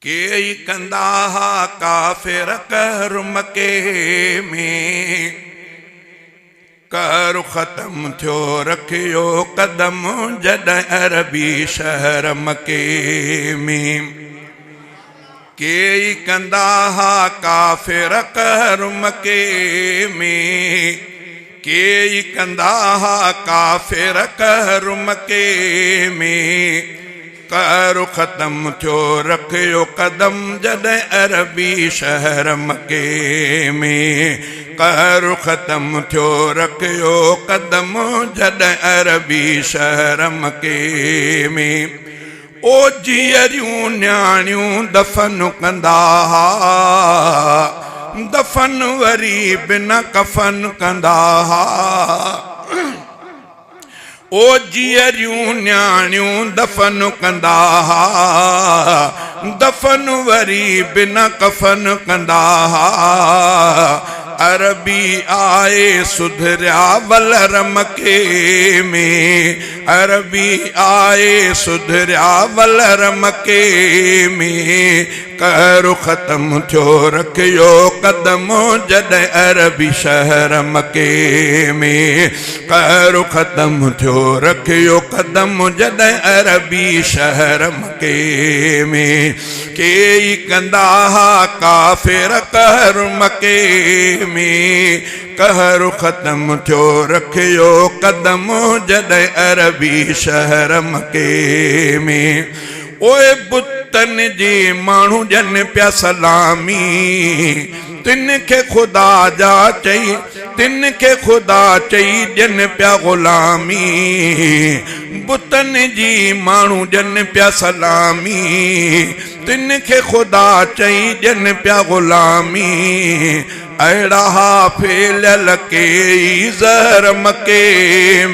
के कंदा हा काफ़िर कहर मके में कहर ख़त्म थियो रखियो कदम जॾहिं अरबी शहर मके में के कंदा हा काफ़िर कहर मके में के कंदा हा काफ़िर कहर मके में कहर ख़त्म थियो रखियो कदम जॾहिं अरबी शहर मके में कहर ख़त्म थियो रखियो कदम जॾहिं अरबी शहर मके में ओ जीअरियूं न्याणियूं दफ़न कंदा हा दफ़न वरी बिना कफ़न कंदा हा ओ जीअरियूं न्याणियूं दफ़न कंदा हा दफ़न वरी बिना कफ़न कंदा हा अरबी आए सुधरिया वलर मके में अरबी आए सुधरिया वलर मके में कहर ख़त्म थियो रखियो कदम जॾहिं अरबी शहर मके में कहर ख़त्म थियो रखियो कदम जॾहिं अरबी शहर मके में के कंदा हा काफ़िर कहर मके में कहर ख़त्म थियो रखियो कदम जॾहिं अरबी शहर मके में ओए बुतन जी माण्हू ॾियनि पिया सलामी तिन खे ख़ुदा जा चई तिन खे ख़ुदा चई ॾियनि पिया ग़ुलामी बुतन जी माण्हू ॾियनि पिया सलामी तिन खे ख़ुदा चई ॾियनि पिया ग़ुलामी अहिड़ा हाफ़िल के ज़हर मके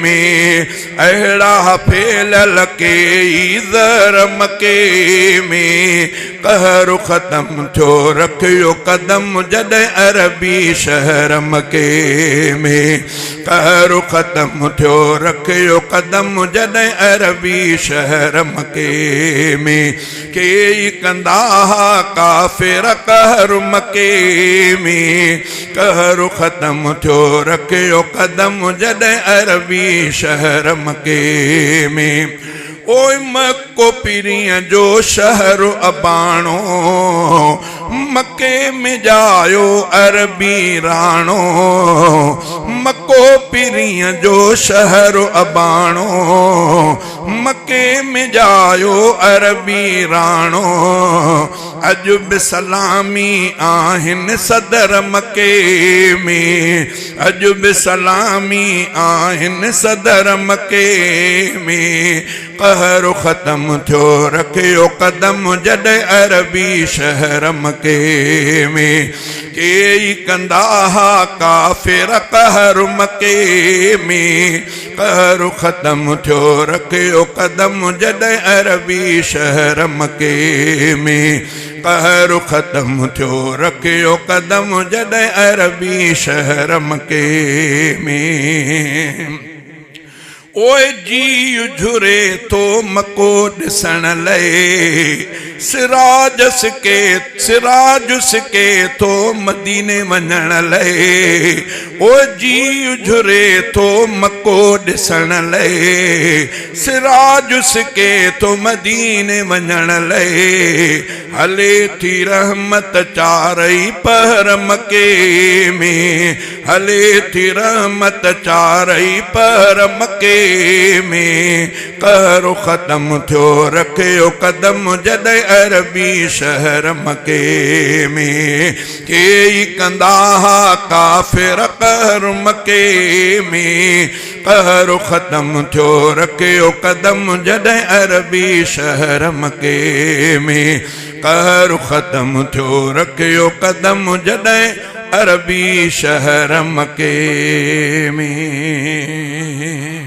में अहिड़ा हाफ़िल के ज़हर मके में कहर ख़त्म थियो रखियो कदम जॾहिं अरबी शहर मके में कहर ख़त्म थियो रखियो कदम जॾहिं अरबी शहर मके में के कंदा हा काफ़िर कहर मके में कहर ख़त्म थियो रखियो कदम जॾहिं अरबी शहर मके में ओए मको पीरीअ जो शहर अबाणो मके में जायो अरबी राणो मको पीरीअ जो शहर अबाणो मके में जायो अरबी राणो अॼु बि सलामी आहिनि सदर मके में अॼु बि सलामी आहिनि सदर मके में कहर ख़त्म थियो रखियो कदम जॾहिं अरबी शहर मके में के कंदा हा काफ़िर कहर मके में कहर ख़त्म थियो रखियो कदम जॾहिं अरबी शहर मके में कहर ख़त्म थियो रखियो कदम जॾहिं अरबी शहर मके में ओए जी झुरे तो मको ॾिसण लाइ सिराजुस के तो मदीने वञण लाइ ओ जी झुरे तो मको ॾिसण लाइ सिराजुस के तो मदीने वञण लाइ हले थी रहमत चारई पहर मके में हले थी रहमत चारई पहर मके में कहर ख़त्म थियो रखियो कदम जॾहिं अरबी शहर मके में के कंदा हा काफ़िर कहर मके में कहर ख़त्म थियो रखियो कदम जॾहिं अरबी शहर मके में कहर ख़त्म थियो रखियो कदम जॾहिं अरबी शहर मके में।